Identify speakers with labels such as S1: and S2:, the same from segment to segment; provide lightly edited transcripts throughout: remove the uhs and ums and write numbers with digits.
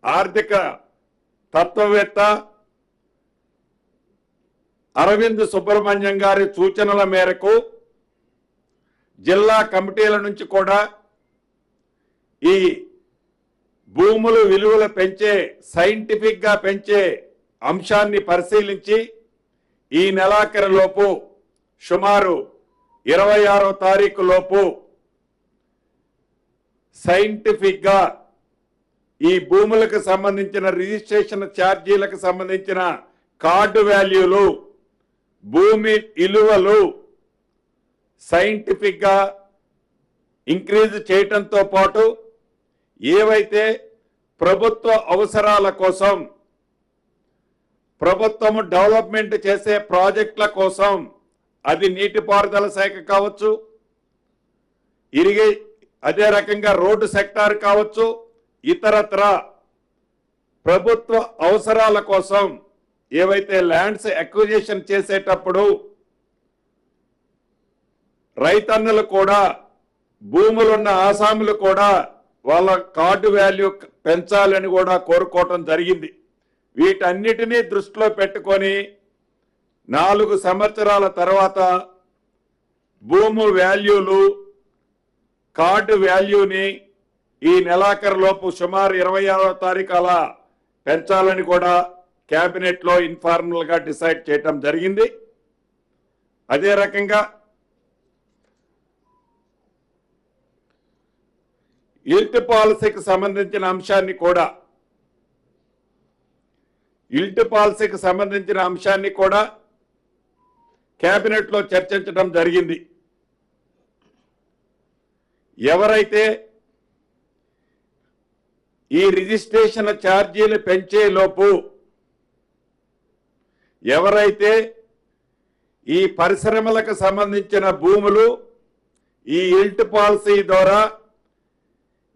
S1: ఆర్థిక తత్వవేత్త అరవింద్ సుబ్రహ్మణ్యం గారి సూచనల మేరకు జిల్లా కమిటీల నుంచి కూడా ఈ భూములు విలువలు పెంచే సైంటిఫిక్ గా పెంచే అంశాన్ని పరిశీలించి ఈ నెలాఖరులోపు సుమారు 26వ తారీఖు లోపు సైంటిఫిక్ గా ఈ భూములకు సంబంధించిన రిజిస్ట్రేషన్ ఛార్జీలకు సంబంధించిన కార్డు వాల్యూలు భూమి విలువలు సైంటిఫిక్ గా ఇంక్రీజ్ చేయటంతో పాటు ఏవైతే ప్రభుత్వ అవసరాల కోసం ప్రభుత్వం డెవలప్మెంట్ చేసే ప్రాజెక్టుల కోసం అది నీటిపారుదల శాఖ కావచ్చు, అదే రకంగా రోడ్డు సెక్టార్ కావచ్చు, ఇతరత్ర ప్రభుత్వ అవసరాల కోసం ఏవైతే ల్యాండ్స్ అక్విజిషన్ చేసేటప్పుడు రైతన్నలు కూడా భూములున్న ఆసాములు కూడా వాళ్ళ కార్డు వాల్యూ పెంచాలని కూడా కోరుకోవటం జరిగింది. వీటన్నిటినీ దృష్టిలో పెట్టుకొని 4 సంవత్సరాల తర్వాత భూము వాల్యూలు కార్డు వాల్యూని ఈ నెలాఖరులోపు సుమారు 26వ తారీఖు అలా పెంచాలని కూడా కేబినెట్ లో ఇన్ఫార్మల్ గా డిసైడ్ చేయటం జరిగింది. అదే రకంగా ఇల్ట్ పాలసీకి సంబంధించిన అంశాన్ని కూడా కేబినెట్ లో చర్చించడం జరిగింది. ఎవరైతే ఈ రిజిస్ట్రేషన్ ఛార్జీలు పెంచే లోపు ఎవరైతే ఈ పరిశ్రమలకు సంబంధించిన భూములు ఈ ఇల్ట్ పాలసీ ద్వారా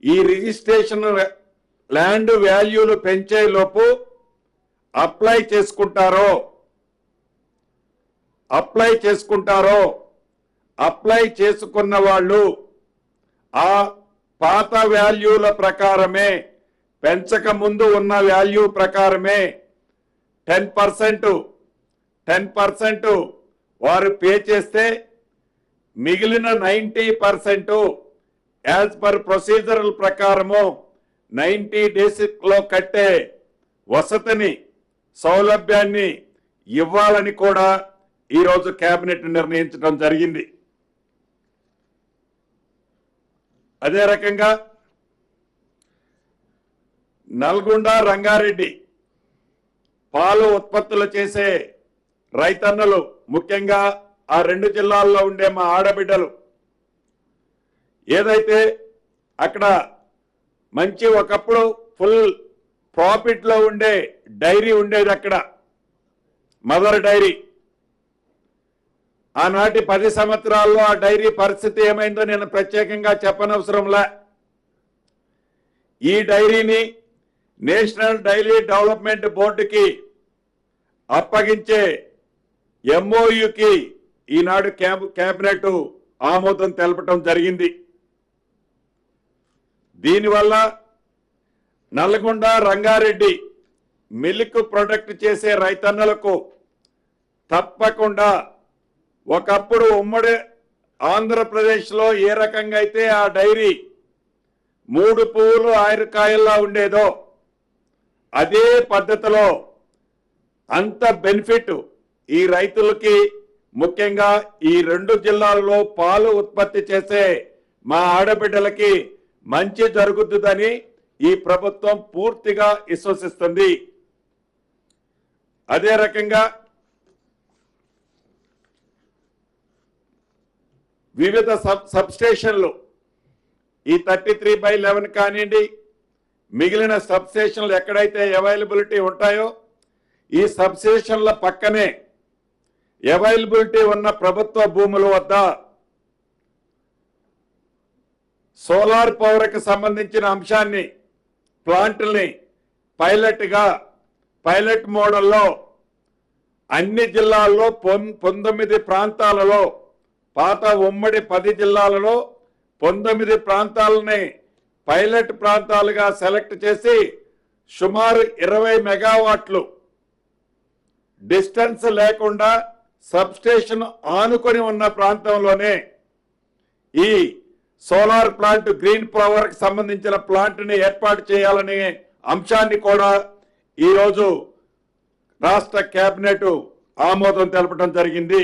S1: ఈ రిజిస్ట్రేషన్ ల్యాండ్ వాల్యూలు పెంచే లోపు అప్లై చేసుకున్న వాళ్ళు ఆ పాత వాల్యూల ప్రకారమే పెంచక ముందు ఉన్న వాల్యూ ప్రకారమే 10% వారు పే చేస్తే మిగిలిన 90% యాజ్ పర్ ప్రొసీజరల్ ప్రకారము 90 డేస్ లో కట్టే వసతిని సౌలభ్యాన్ని ఇవ్వాలని కూడా ఈరోజు కేబినెట్ నిర్ణయించడం జరిగింది. అదే రకంగా నల్గొండ రంగారెడ్డి పాలు ఉత్పత్తులు చేసే రైతన్నలు, ముఖ్యంగా ఆ 2 జిల్లాల్లో ఉండే మా ఆడబిడ్డలు ఏదైతే అక్కడ మంచి ఒకప్పుడు ఫుల్ ప్రాఫిట్ లో ఉండే డైరీ ఉండేది, అక్కడ మదర్ డైరీ. ఆనాటి 10 సంవత్సరాల్లో ఆ డైరీ పరిస్థితి ఏమైందో నేను ప్రత్యేకంగా చెప్పనవసరంలా. ఈ డైరీని నేషనల్ డైరీ డెవలప్మెంట్ బోర్డుకి అప్పగించే ఎంఓయుకి ఈనాడు కేబినెట్ ఆమోదం తెలపడం జరిగింది. దీనివల్ల నల్గొండ రంగారెడ్డి మిల్క్ ప్రొడక్ట్ చేసే రైతన్నలకు తప్పకుండా ఒకప్పుడు ఉమ్మడి ఆంధ్రప్రదేశ్లో ఏ రకంగా అయితే ఆ డైరీ 3 పువ్వులు 6 కాయల్లా ఉండేదో అదే పద్ధతిలో అంత బెనిఫిట్ ఈ రైతులకి, ముఖ్యంగా ఈ 2 జిల్లాల్లో పాలు ఉత్పత్తి చేసే మా ఆడబిడ్డలకి మంచి జరుగుతుందని ఈ ప్రభుత్వం పూర్తిగా విశ్వసిస్తుంది. అదే రకంగా వివిధ సబ్స్టేషన్లు ఈ 33/11 కానివ్వండి, మిగిలిన సబ్స్టేషన్లు ఎక్కడైతే అవైలబిలిటీ ఉంటాయో ఈ సబ్స్టేషన్ల పక్కనే అవైలబిలిటీ ఉన్న ప్రభుత్వ భూముల వద్ద సోలార్ పవర్కి సంబంధించిన అంశాన్ని ప్లాంట్ని పైలట్ మోడల్లో అన్ని జిల్లాల్లో 19 ప్రాంతాలలో, పాత ఉమ్మడి 10 జిల్లాలలో 19 ప్రాంతాలని పైలట్ ప్రాంతాలుగా సెలెక్ట్ చేసి సుమారు 20 మెగావాట్లు డిస్టెన్స్ లేకుండా సబ్స్టేషన్ ఆనుకొని ఉన్న ప్రాంతంలోనే ఈ సోలార్ ప్లాంట్ గ్రీన్ పవర్ కి సంబంధించిన ప్లాంట్ ని ఏర్పాటు చేయాలనే అంశాన్ని కూడా ఈరోజు రాష్ట్ర కేబినెట్ ఆమోదం తెలపడం జరిగింది.